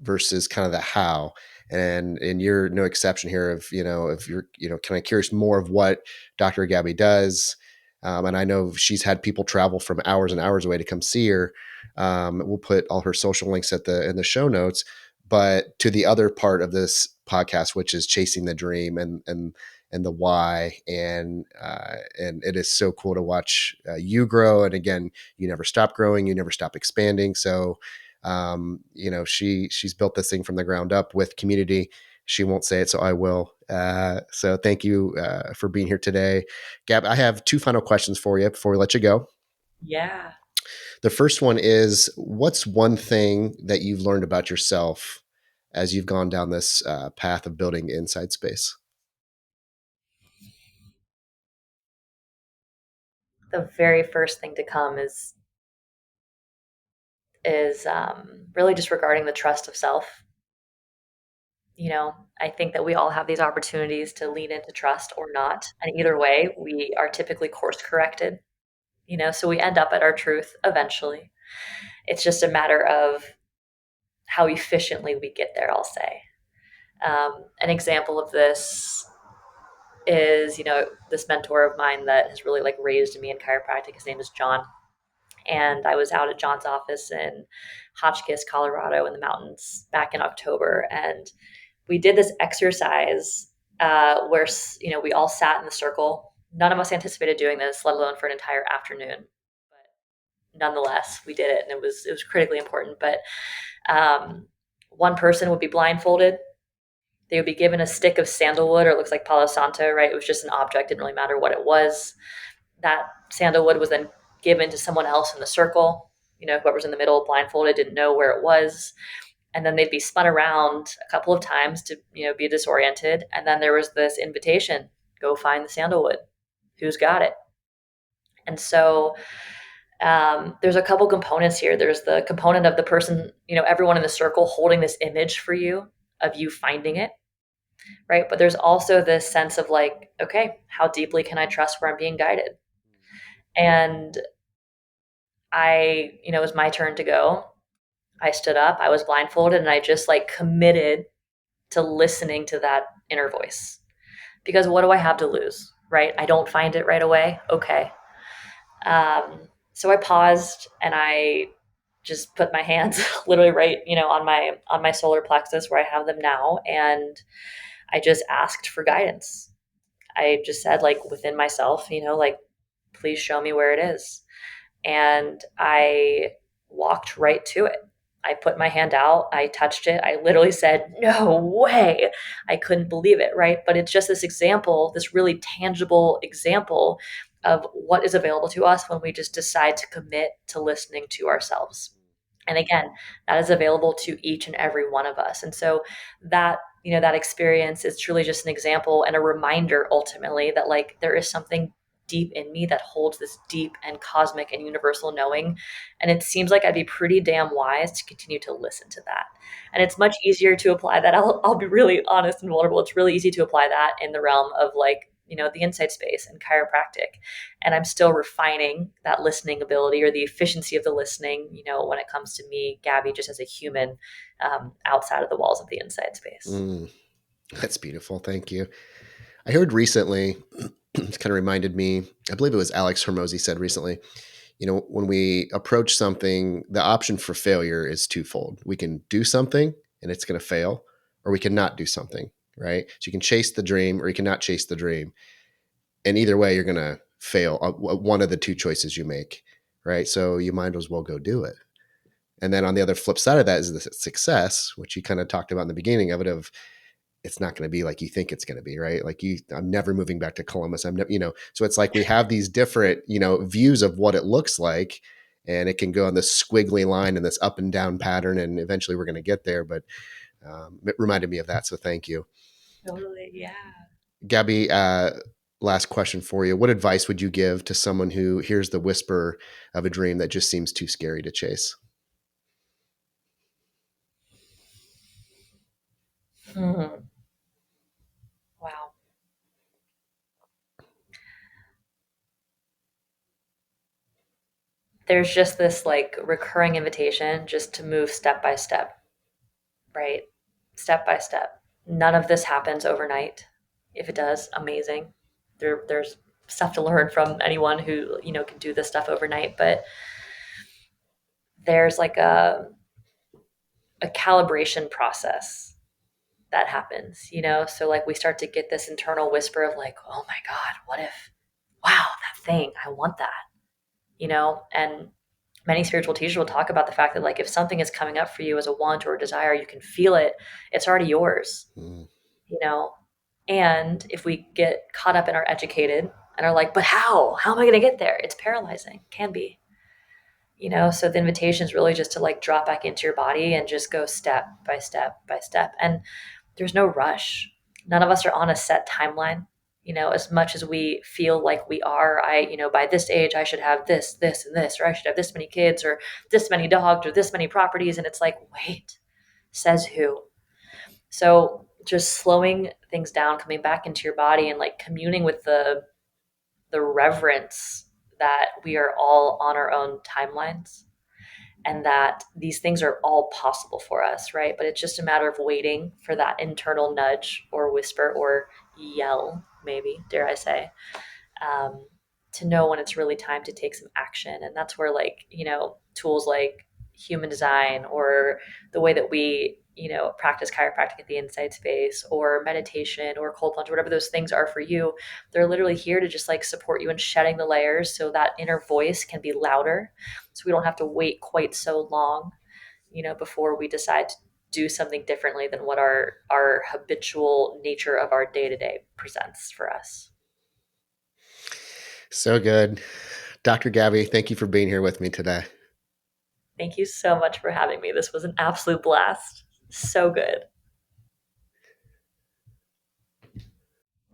versus kind of the how, and you're no exception here. Of if you're kind of curious more of what Dr. Gabby does, and I know she's had people travel from hours and hours away to come see her. We'll put all her social links in the show notes. But to the other part of this podcast, which is chasing the dream and the why, and it is so cool to watch you grow. And again, you never stop growing, you never stop expanding. So she's built this thing from the ground up with community. She won't say it, so I will. So thank you for being here today. Gab, I have two final questions for you before we let you go. Yeah. The first one is, what's one thing that you've learned about yourself as you've gone down this path of building inside space? The very first thing to come is really just regarding the trust of self. I think that we all have these opportunities to lean into trust or not. And either way, we are typically course corrected, so we end up at our truth eventually. It's just a matter of how efficiently we get there, I'll say. An example of this is, this mentor of mine that has really like raised me in chiropractic. His name is John. And I was out at John's office in Hotchkiss, Colorado, in the mountains back in October. And we did this exercise where, we all sat in the circle. None of us anticipated doing this, let alone for an entire afternoon. But nonetheless, we did it, and it was critically important. But one person would be blindfolded. They would be given a stick of sandalwood, or it looks like Palo Santo, right? It was just an object; didn't really matter what it was. That sandalwood was then given to someone else in the circle. Whoever's in the middle, blindfolded, didn't know where it was, and then they'd be spun around a couple of times to be disoriented, and then there was this invitation: go find the sandalwood. Who's got it? And so there's a couple components here. There's the component of the person, everyone in the circle holding this image for you of you finding it, right? But there's also this sense of like, okay, how deeply can I trust where I'm being guided? And it was my turn to go. I stood up, I was blindfolded, and I just like committed to listening to that inner voice. Because what do I have to lose, right? I don't find it right away. Okay. So I paused and I just put my hands literally right, on my solar plexus where I have them now, and I just asked for guidance. I just said, like, within myself, like, please show me where it is. And I walked right to it. I put my hand out, I touched it, I literally said, no way. I couldn't believe it, right? But it's just this example, this really tangible example of what is available to us when we just decide to commit to listening to ourselves. And again, that is available to each and every one of us. And so that experience is truly just an example and a reminder ultimately that like there is something deep in me that holds this deep and cosmic and universal knowing. And it seems like I'd be pretty damn wise to continue to listen to that. And it's much easier to apply that. I'll be really honest and vulnerable. It's really easy to apply that in the realm of like, the insight space and chiropractic. And I'm still refining that listening ability or the efficiency of the listening, when it comes to me, Gabby, just as a human, outside of the walls of the insight space. That's beautiful. Thank you. I heard recently, it kind of reminded me, I believe it was Alex Hormozy said recently, when we approach something, the option for failure is twofold. We can do something and it's going to fail, or we can not do something, right? So you can chase the dream or you cannot chase the dream. And either way, you're going to fail one of the two choices you make, right? So you might as well go do it. And then on the other flip side of that is the success, which you kind of talked about in the beginning of it, of it's not going to be like you think it's going to be, right? Like I'm never moving back to Columbus. I'm never, so it's like we have these different, views of what it looks like, and it can go on this squiggly line and this up and down pattern. And eventually we're going to get there. But it reminded me of that. So thank you. Totally. Yeah. Gabby, last question for you. What advice would you give to someone who hears the whisper of a dream that just seems too scary to chase? Hmm. Wow. There's just this like recurring invitation just to move step by step, right? Step by step. None of this happens overnight. If it does, amazing. There's stuff to learn from anyone who, can do this stuff overnight, but there's like a calibration process that happens, So like we start to get this internal whisper of like, oh my God, what if, wow, that thing, I want that, And many spiritual teachers will talk about the fact that like if something is coming up for you as a want or a desire, you can feel it, it's already yours, Mm. you know. And if we get caught up in our educated and are like, but how am I going to get there? It's paralyzing, can be, So the invitation is really just to like drop back into your body and just go step by step by step. And there's no rush. None of us are on a set timeline. As much as we feel like we are, by this age, I should have this, this, and this, or I should have this many kids, or this many dogs, or this many properties. And it's like, wait, says who? So just slowing things down, coming back into your body and like communing with the reverence that we are all on our own timelines and that these things are all possible for us, right? But it's just a matter of waiting for that internal nudge or whisper or yell, maybe, dare I say, um, to know when it's really time to take some action. And that's where, like, tools like human design or the way that we, practice chiropractic at the inside space or meditation or cold plunge, whatever those things are for you, they're literally here to just like support you in shedding the layers so that inner voice can be louder. So we don't have to wait quite so long, before we decide to do something differently than what our habitual nature of our day to day presents for us. So good. Dr. Gabby, thank you for being here with me today. Thank you so much for having me. This was an absolute blast. So good.